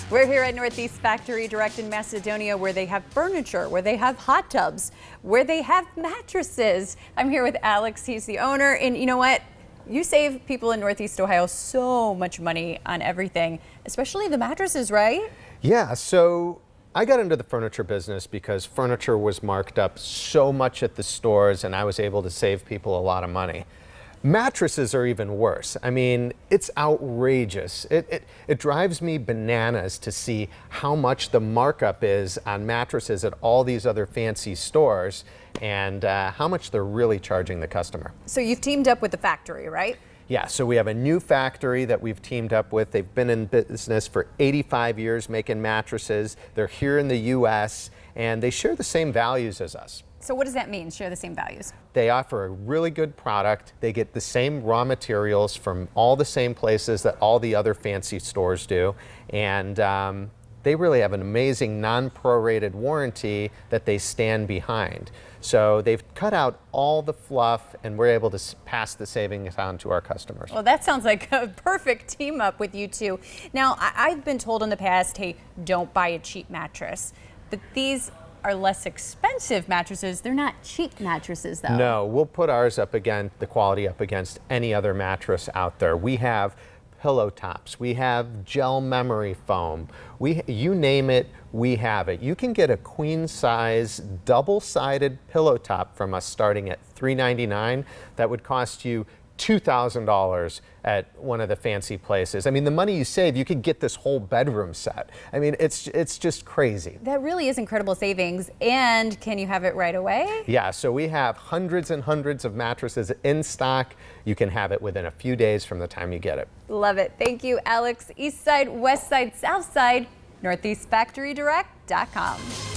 We're here at Northeast Factory Direct in Macedonia, where they have furniture, where they have hot tubs, where they have mattresses. I'm here with Alex. He's the owner. And you know what? You save people in Northeast Ohio so much money on everything, especially the mattresses, right? Yeah, so I got into the furniture business because furniture was marked up so much at the stores and I was able to save people a lot of money. Mattresses are even worse. I mean, it's outrageous. It drives me bananas to see how much the markup is on mattresses at all these other fancy stores and how much they're really charging the customer. So you've teamed up with the factory, right? Yeah, so we have a new factory that we've teamed up with. They've been in business for 85 years making mattresses. They're here in the U.S. and they share the same values as us. So what does that mean, share the same values? They offer a really good product. They get the same raw materials from all the same places that all the other fancy stores do. And they really have an amazing non-prorated warranty that they stand behind. So they've cut out all the fluff and we're able to pass the savings on to our customers. Well, that sounds like a perfect team up with you two. Now, I've been told in the past, hey, don't buy a cheap mattress. But these are less expensive mattresses. They're not cheap mattresses, though. No, we'll put ours up against the quality up against any other mattress out there. We have pillow tops, we have gel memory foam, you name it, we have it. You can get a queen size double-sided pillow top from us starting at $399. That would cost you $2,000 at one of the fancy places. I mean, the money you save, you could get this whole bedroom set. I mean, it's just crazy. That really is incredible savings. And can you have it right away? Yeah, so we have hundreds and hundreds of mattresses in stock. You can have it within a few days from the time you get it. Love it. Thank you, Alex. East Side, West Side, South Side, NortheastFactoryDirect.com.